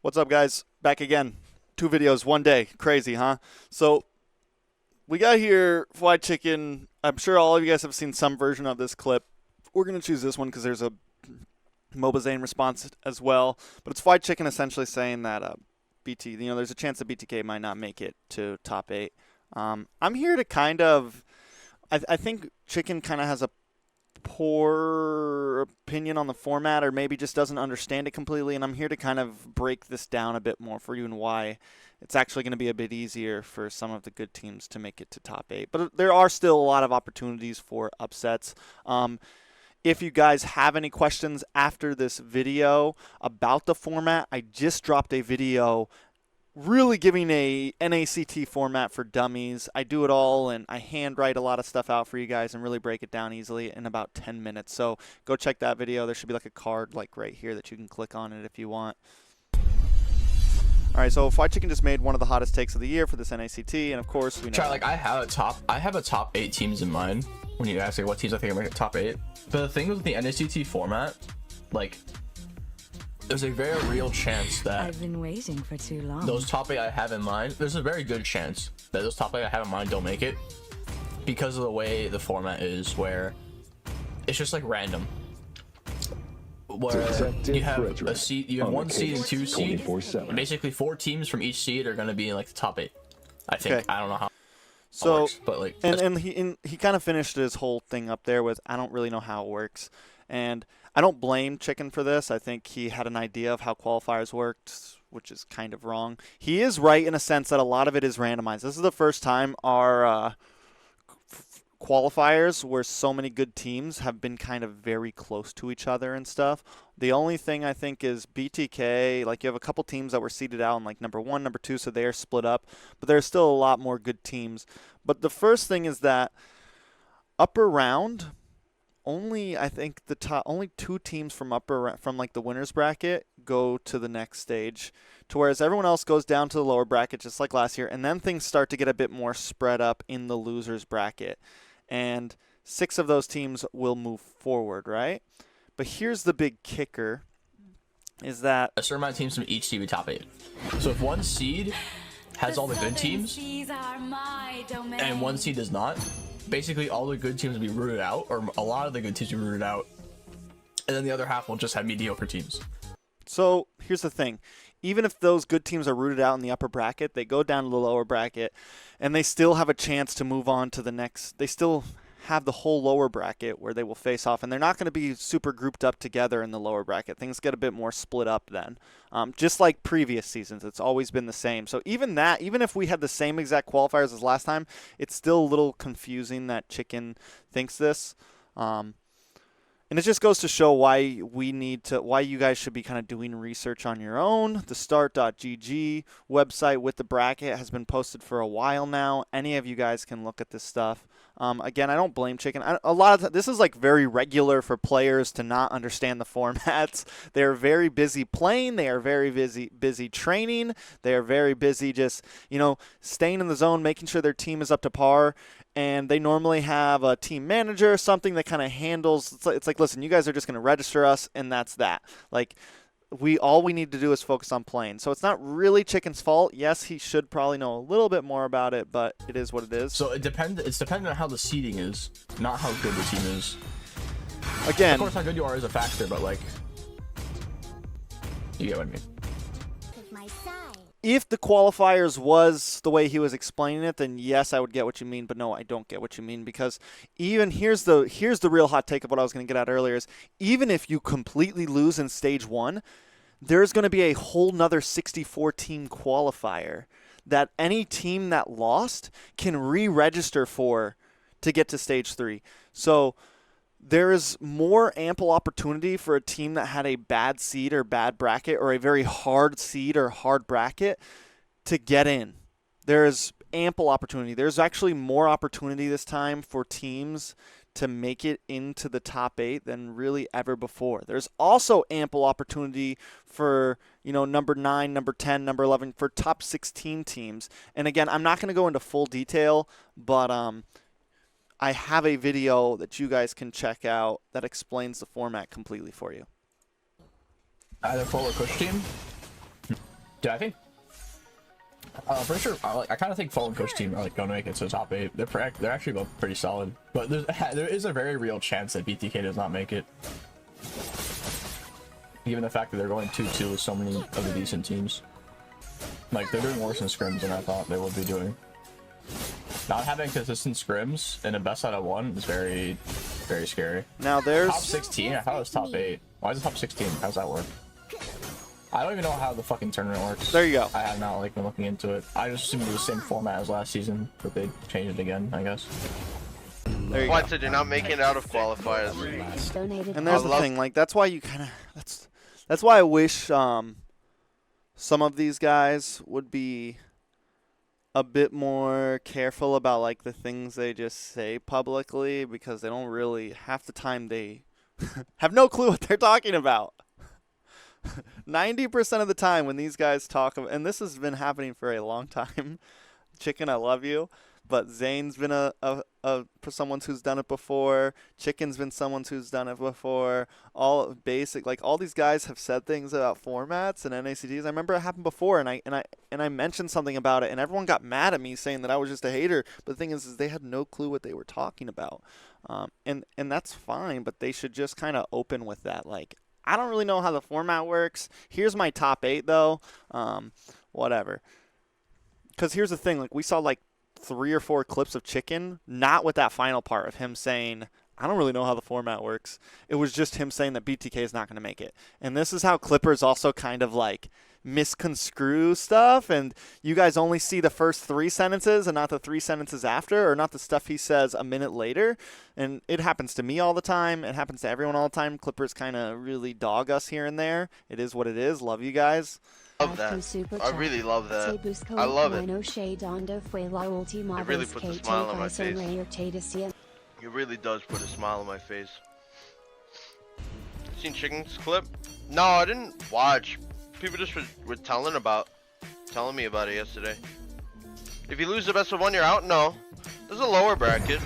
What's up, guys? Back again. 2 videos, 1 day. Crazy, huh? So we got here Fwydchickn. I'm sure all of you guys have seen some version of this clip. We're going to choose this one because there's a MOBAZANE response as well. But it's Fwydchickn essentially saying that there's a chance that BTK might not make it to top 8. I'm here to kind of, I think Chicken kind of has a poor opinion on the format, or maybe just doesn't understand it completely, and I'm here to kind of break this down a bit more for you and why it's actually going to be a bit easier for some of the good teams to make it to top 8. But there are still a lot of opportunities for upsets. If you guys have any questions after this video about the format, I just dropped a video really giving a NACT format for dummies. I do it all, and I handwrite a lot of stuff out for you guys and really break it down easily in about 10 minutes. So go check that video. There should be like a card like right here that you can click on it if you want. All right, so Fwydchickn just made one of the hottest takes of the year for this NACT, and of course we know. Like I have a top 8 teams in mind when you ask me what teams I think are going to make top 8. But the thing with the NACT format, like, there's a very real chance that I've been waiting for too long. Those top 8 I have in mind, there's a very good chance that those top 8 I have in mind don't make it because of the way the format is, where it's just like random. Where you have a seed, you have 1 seed and 2 seed, and basically 4 teams from each seed are going to be in like the top 8. I think. Okay. I don't know how. So, works, but like, and he kind of finished his whole thing up there with, I don't really know how it works. And I don't blame Chicken for this. I think he had an idea of how qualifiers worked, which is kind of wrong. He is right in a sense that a lot of it is randomized. This is the first time our qualifiers where so many good teams have been kind of very close to each other and stuff. The only thing I think is BTK, like you have a couple teams that were seeded out in like number 1, number 2, so they are split up, but there's still a lot more good teams. But the first thing is that upper round, I think only 2 teams from like the winners bracket go to the next stage, to whereas everyone else goes down to the lower bracket just like last year, and then things start to get a bit more spread up in the losers bracket. And 6 of those teams will move forward, right? But here's the big kicker, is that a certain amount of teams from each seed will be top 8. So if 1 seed has all the good teams and 1 seed does not, basically all the good teams will be rooted out, or a lot of the good teams will be rooted out, and then the other half will just have mediocre teams. So here's the thing. Even if those good teams are rooted out in the upper bracket, they go down to the lower bracket, and they still have a chance to move on to the next. They still have the whole lower bracket where they will face off, and they're not going to be super grouped up together in the lower bracket. Things get a bit more split up then. Just like previous seasons, it's always been the same. So even if we had the same exact qualifiers as last time, it's still a little confusing that Chicken thinks this. And it just goes to show why you guys should be kind of doing research on your own. The start.gg website with the bracket has been posted for a while now. Any of you guys can look at this stuff. Again, I don't blame Chicken. This is like very regular for players to not understand the formats. They are very busy playing. They are very busy training. They are very busy just, staying in the zone, making sure their team is up to par. And they normally have a team manager or something that kind of handles. It's like, listen, you guys are just going to register us, and that's that. Like, all we need to do is focus on playing. So it's not really Chicken's fault. Yes, he should probably know a little bit more about it, but it is what it is. So it's dependent on how the seeding is, not how good the team is. Again, of course, how good you are is a factor, but like, you get what I mean. If the qualifiers was the way he was explaining it, then yes, I would get what you mean. But no, I don't get what you mean, because even here's the real hot take of what I was going to get at earlier is, even if you completely lose in stage 1, there's going to be a whole nother 64 team qualifier that any team that lost can re-register for to get to stage 3. So there is more ample opportunity for a team that had a bad seed or bad bracket, or a very hard seed or hard bracket, to get in. There is ample opportunity. There's actually more opportunity this time for teams to make it into the top 8 than really ever before. There's also ample opportunity for, number 9, number 10, number 11, for top 16 teams. And again, I'm not going to go into full detail, but I have a video that you guys can check out that explains the format completely for you. Either forward push team. Dude, I think I'm pretty sure. I kind of think Fall and Coach team are like going to make it to the top 8. They're actually both pretty solid, but there is a very real chance that BTK does not make it, given the fact that they're going 2-2 with so many of the decent teams. Like, they're doing worse in scrims than I thought they would be doing. Not having consistent scrims in a best out of 1 is very, very scary. Now there's top 16. I thought it was top 8. Why is it top 16? How's that work? I don't even know how the fucking tournament works. There you go. I have not like been looking into it. I just assumed it was the same format as last season, but they changed it again, I guess. There you What? go. So you're not making it out of qualifiers? And there's the thing, like that's why you kind of that's why I wish some of these guys would be a bit more careful about like the things they just say publicly, because they don't really, half the time they have no clue what they're talking about. 90% of the time when these guys talk, and this has been happening for a long time, Chicken, I love you, but Zayn's been for someone who's done it before. Chicken's been someone who's done it before. All basic, like all these guys have said things about formats and NACTs. I remember it happened before, and I mentioned something about it, and everyone got mad at me saying that I was just a hater. But the thing is they had no clue what they were talking about, and that's fine. But they should just kind of open with that, like, I don't really know how the format works. Here's my top 8, though. Whatever. Because here's the thing. Like, we saw, like, 3 or 4 clips of Chicken, not with that final part of him saying, I don't really know how the format works. It was just him saying that BTK is not going to make it. And this is how Clippers also kind of, like, misconstrue stuff, and you guys only see the first 3 sentences and not the 3 sentences after, or not the stuff he says a minute later. And it happens to me all the time. It happens to everyone all the time. Clippers kind of really dog us here and there. It is what it is. Love you guys. Love that. I really love that. I love it. It really puts a smile on my face. It really does put a smile on my face. Seen Chicken's clip? No, I didn't watch. People just were telling me about it yesterday. If you lose the best of 1, you're out. No, there's a lower bracket.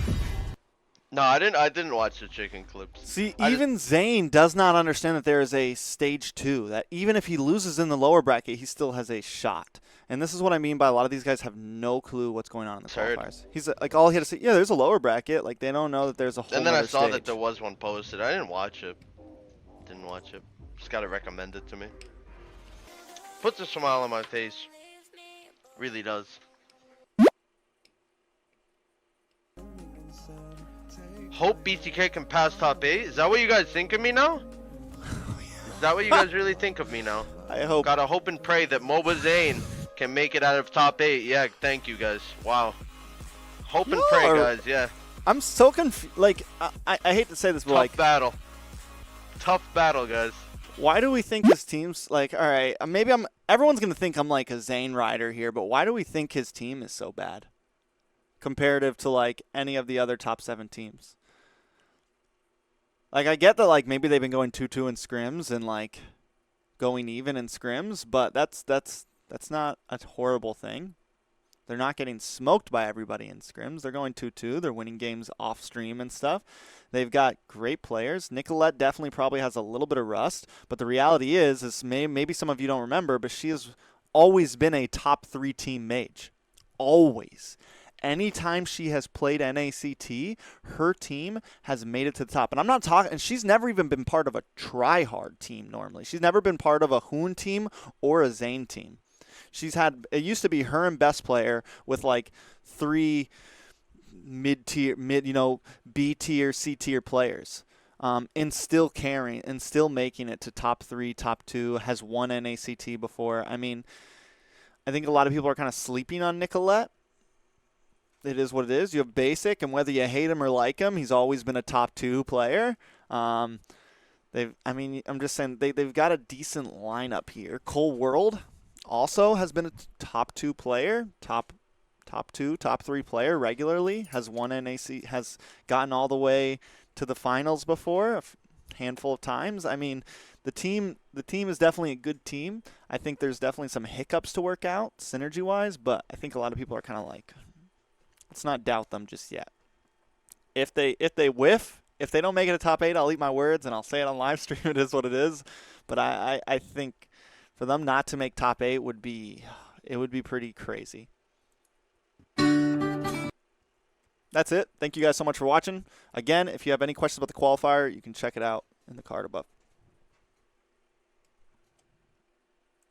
No, I didn't watch the Chicken clips. See, even Zayn does not understand that there is a stage 2. That even if he loses in the lower bracket, he still has a shot. And this is what I mean by a lot of these guys have no clue what's going on in the qualifiers. He's like, all he had to say, yeah, there's a lower bracket. Like, they don't know that there's a whole. And then I saw stage. that there was one posted. I didn't watch it. Just got it recommended to me. Puts a smile on my face. Really does. Hope BTK can pass top 8. Is that what you guys think of me now? Is that what you guys really think of me now? I hope. Gotta hope and pray that MOBAZANE can make it out of top 8. Yeah, thank you guys. Wow. Hope and pray, guys. Yeah. I'm so confused. Like, I hate to say this, but Tough battle. Tough battle, guys. Why do we think his team's like, all right, maybe everyone's going to think I'm like a Zayn rider here, but why do we think his team is so bad comparative to like any of the other top 7 teams? Like, I get that like maybe they've been going 2-2 in scrims and like going even in scrims, but that's not a horrible thing. They're not getting smoked by everybody in scrims. They're going 2-2. They're winning games off stream and stuff. They've got great players. Nicolette definitely probably has a little bit of rust, but the reality is maybe some of you don't remember, but she has always been a top 3 team mage. Always. Anytime she has played NACT, her team has made it to the top. And I'm not talking, and she's never even been part of a try-hard team normally. She's never been part of a Hoon team or a Zayn team. She's had, it used to be her and best player with like 3 mid-tier, B-tier, C-tier players. And still carrying, and still making it to top 3, top 2, has won NACT before. I mean, I think a lot of people are kind of sleeping on Nicolette. It is what it is. You have Basic, and whether you hate him or like him, he's always been a top 2 player. I'm just saying they've got a decent lineup here. Cole World also has been a top 2 player, top 2, top 3 player regularly, has won NAC, has gotten all the way to the finals before a handful of times. I mean, the team is definitely a good team. I think there's definitely some hiccups to work out synergy-wise, but I think a lot of people are kind of like, let's not doubt them just yet. If they whiff, if they don't make it a top 8, I'll eat my words and I'll say it on live stream. It is what it is. But I think For them not to make top 8 would be pretty crazy. That's it. Thank you guys so much for watching. Again, if you have any questions about the qualifier, you can check it out in the card above.